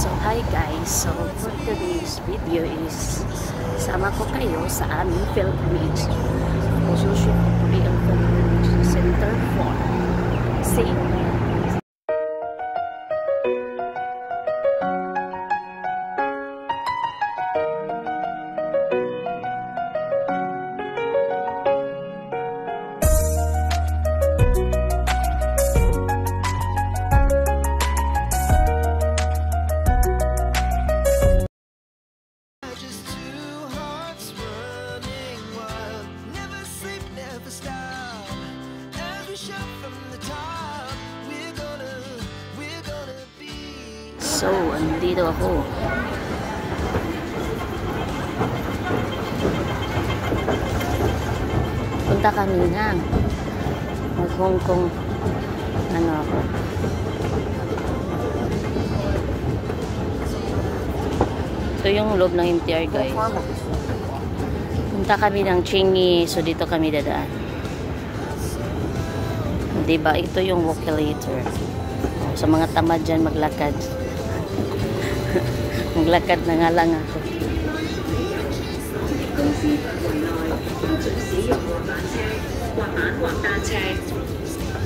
So hi guys, so for today's video is sama ko kayo sa aming pilgrimage. Susunod ko tuloy ang pilgrimage center for St. So, andito ako. Punta kami ng Hong Kong. Ano ako? Ito yung loob ng MTR guys. Punta kami ng Chingy. So, dito kami dadaan. Diba? Ito yung walkie-later. Sa mga tamad dyan maglakad. Maglakad na nga lang ako.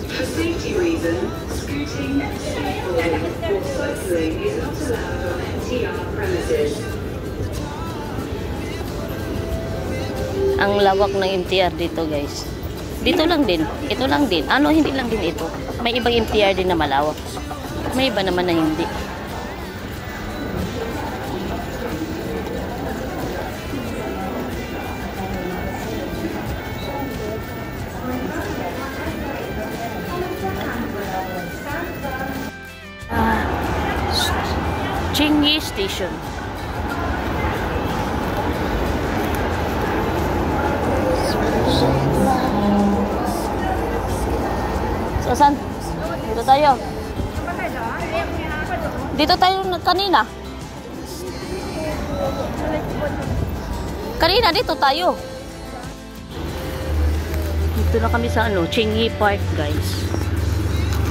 For safety reasons, scooting, skateboarding, or cycling is not allowed on MTR premises. Ang lawak ng MTR dito guys. Dito lang din. Ito lang din. Ano, hindi lang din ito. May ibang MTR din na malawak. May iba naman na hindi. Chingy Station. So, saan? Dito tayo. Dito tayo kanina. Kanina dito tayo. Dito na kami sa ano, Chingy Park guys.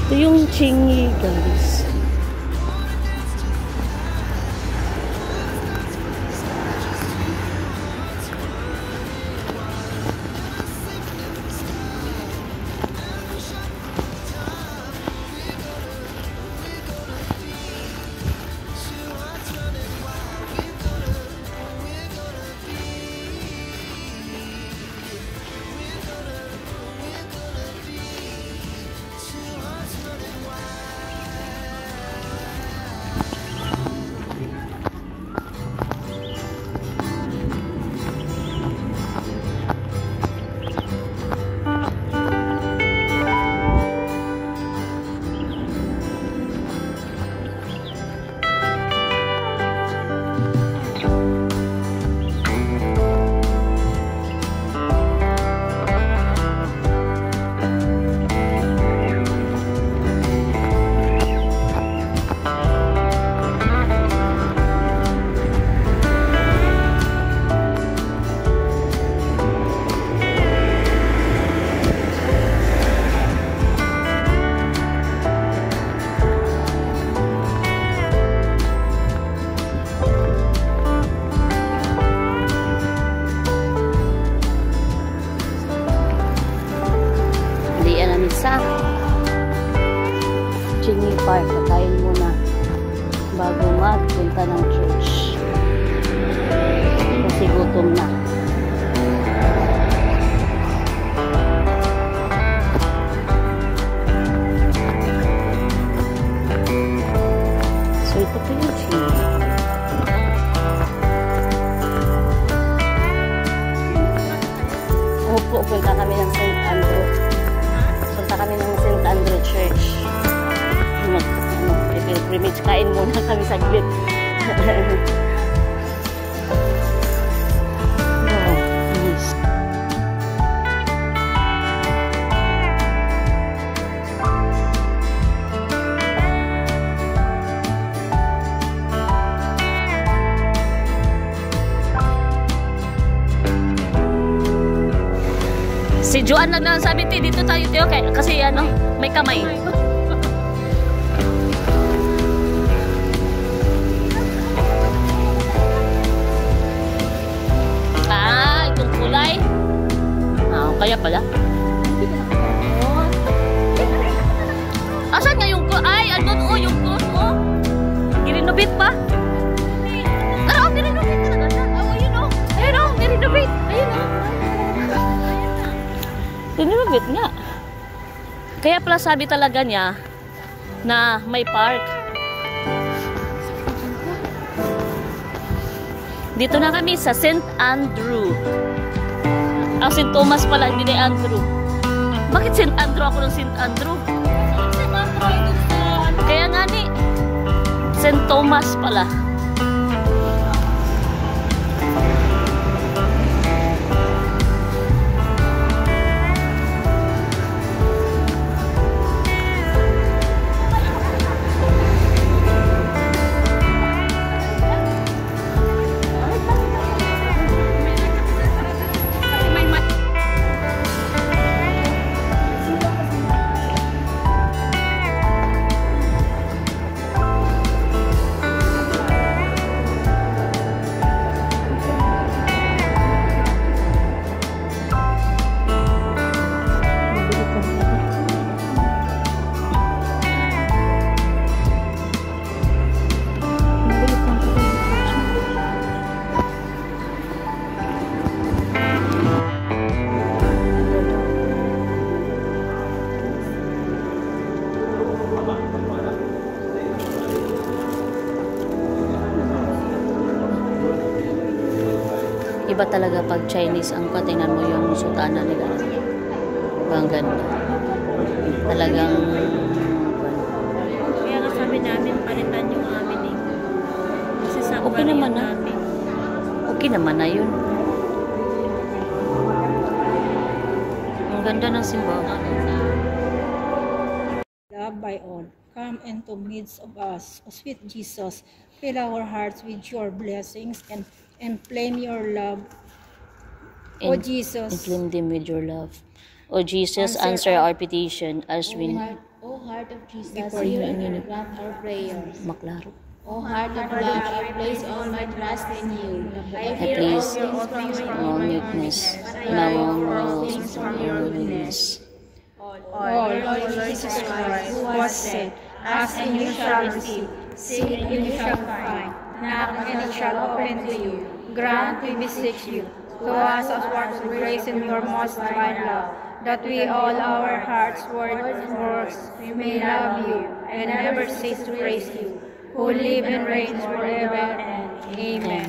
Ito yung Chingy guys. Sa Chingy Park, kakain muna bago magpunta ng church kasi gutom na. So ito po yung Chingy. Opo, punta kami ng St. Andrew. Kami ng St. Andrew Church. Pilgrimage, kain muna kami saglit. Wow, nice. Si Joan lang sabi, dito tayo tayo kasi ano, may kamay. nirenovate pa. Pero nirenovate talaga siya. Ayun o. Ayun o, nirenovate. Ayun o. Nirenovate nga. Kaya pala sabi talaga niya na may park. Dito na kami sa St. Andrew. St. Thomas pala, hindi na Andrew. Bakit St. Andrew ako ng St. Andrew? Kaya nga ni St. Thomas pala. Iba talaga pag Chinese ang katingnan mo yung sutana nila. Ang ganda. Talagang kaya nga sabi namin palitan yung amin eh. Kasi sa okay naman na. Okay naman na yun. Ang ganda ng simbahan. Love by all, come into midst of us, O sweet Jesus, fill our hearts with your blessings and inflame your love. O Jesus, inflame them with your love. O Jesus, answer our petition as we O heart of Jesus, Before hear you. and grant our prayers. maklaro. O heart of love, I place all my trust in you. I I fear all place things from your all weakness, and I will from your weakness. all, Lord Jesus Christ, who was said, ask and you shall receive, seek and you shall find, knock and it shall open to you. Grant, we beseech you, to us as works of grace in your most divine love, that we all our hearts, words, and works, we may love you and never cease to praise you, who live and reign forever. Amen.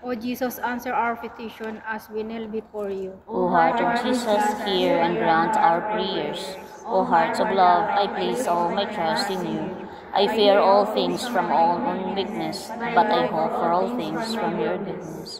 O Jesus, answer our petition as we kneel before you. O heart of Jesus, hear and grant our prayers. O heart of love, I place all my trust in you. I fear all things from all own weakness, but I hope for all things from your goodness.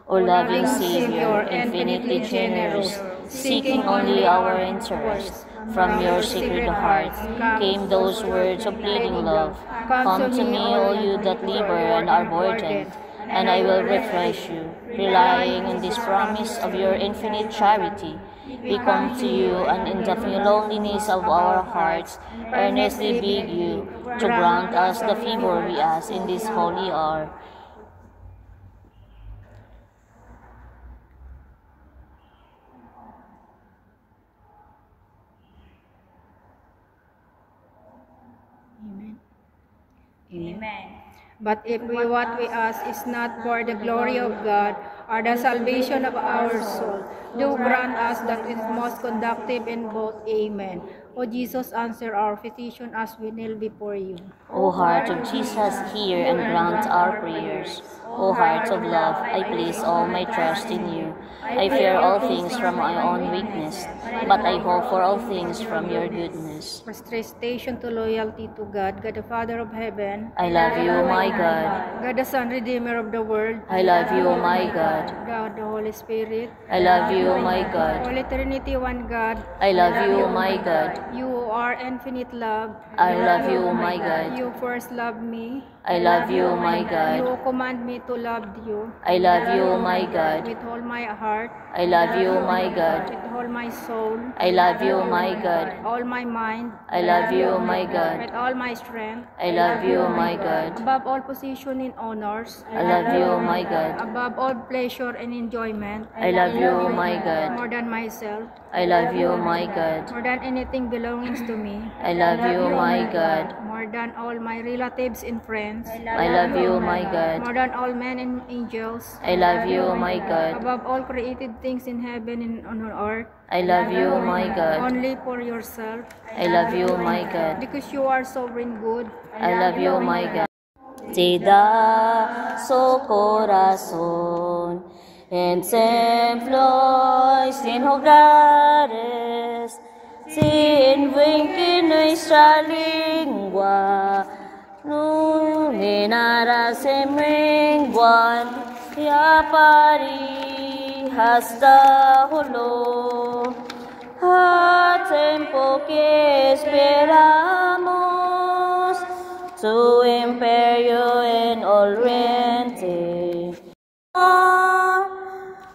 O loving Savior, infinitely generous, seeking only our interest, from your sacred heart came those words of pleading love. Come to me, all you that labor and are burdened, and I will refresh you. Relying on this promise of your infinite charity, we come to you, and in the loneliness of our hearts, earnestly beg you to grant us the favor we ask in this holy hour. Amen. But if what we ask is not for the glory of God or the salvation of our soul, do grant us that is most conductive in both. Amen. O Jesus, answer our petition as we kneel before you. O heart of Jesus, hear and grant our prayers. O heart of love, I place all my trust in you. I fear all things from my own weakness, but I hope for all things from your goodness. Prestation to loyalty to God, God the Father of heaven, I love you, my God. God the Son, Redeemer of the world, I love you, my God. God the Holy Spirit, I love you, my God. Holy Trinity, one God, I love you, my God. you are infinite love. I love you, my God. You first loved me. I love you, my You God. command me to love you. I love you, my God. With all my heart. I love you, my God. With all my soul. I love you, my God. All my mind. I love you, my God. With all my strength. I love you, my God. Above all position and honors. I love you, my God. Above all pleasure and enjoyment. I love you, my God. More than myself. I love you, my God. More than anything belongs to me. I love you, my God. More than all my relatives and friends. I love you, my God. More than all men and angels. I love you, my God. Above all created things in heaven and on earth. I love you, my God. Only for yourself. I love you, my God. Because you are sovereign good. I love you, my God. Te da su corazón en templos, sin hogares, sin en nuestra lengua, no llenarás en menguan y apari hasta holo, a tiempo que esperamos tu imperio en oriente.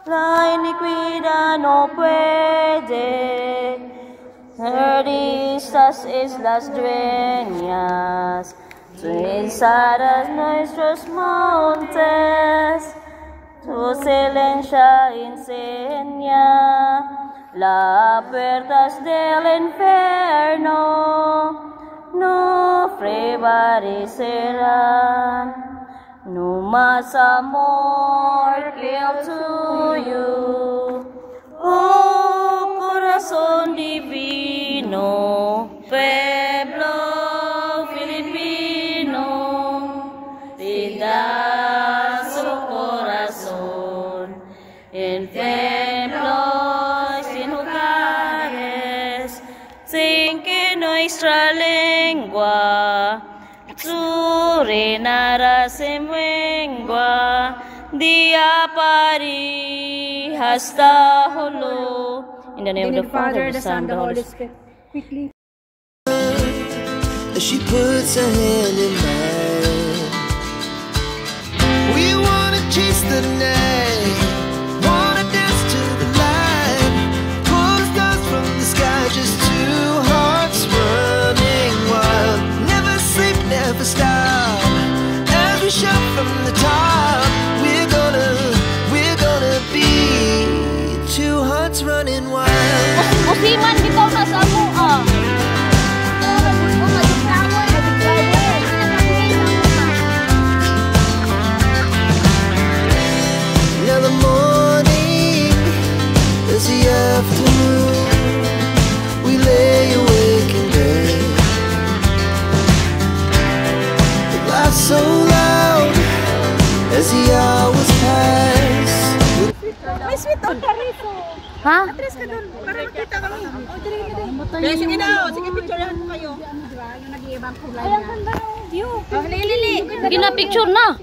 La iniquidad no puede ser estas islas dueñas, tú ensadas nuestros montes, tu silencio enseña las puertas del infierno, no prevalecerán, no más amor que el tuyo, oh corazón divino, pueblo filipino, te da su corazón en templos, en hogares, sin que nuestra lengua tú reinarás en lengua, día pari hasta holo. In the name of the Father, the Son, and the Holy Spirit. Quickly. She puts her hand in mine. We wanna chase the night, wanna dance to the light, pull the stars from the sky, just two hearts running wild. Never sleep, never stop, as we shout from the top. We're gonna be two hearts running wild. Musiman bitaw na sa mo ah. Now the morning is the afternoon. We lay awake in bed. The laughs so loud as the hours pass. May sweet on Carico. Ha? Atras ka doon para makita kami. O, dire ka doon. Sige na, sige picturehan mo kayo. Ay, ang ganda ng view. Gina picture na.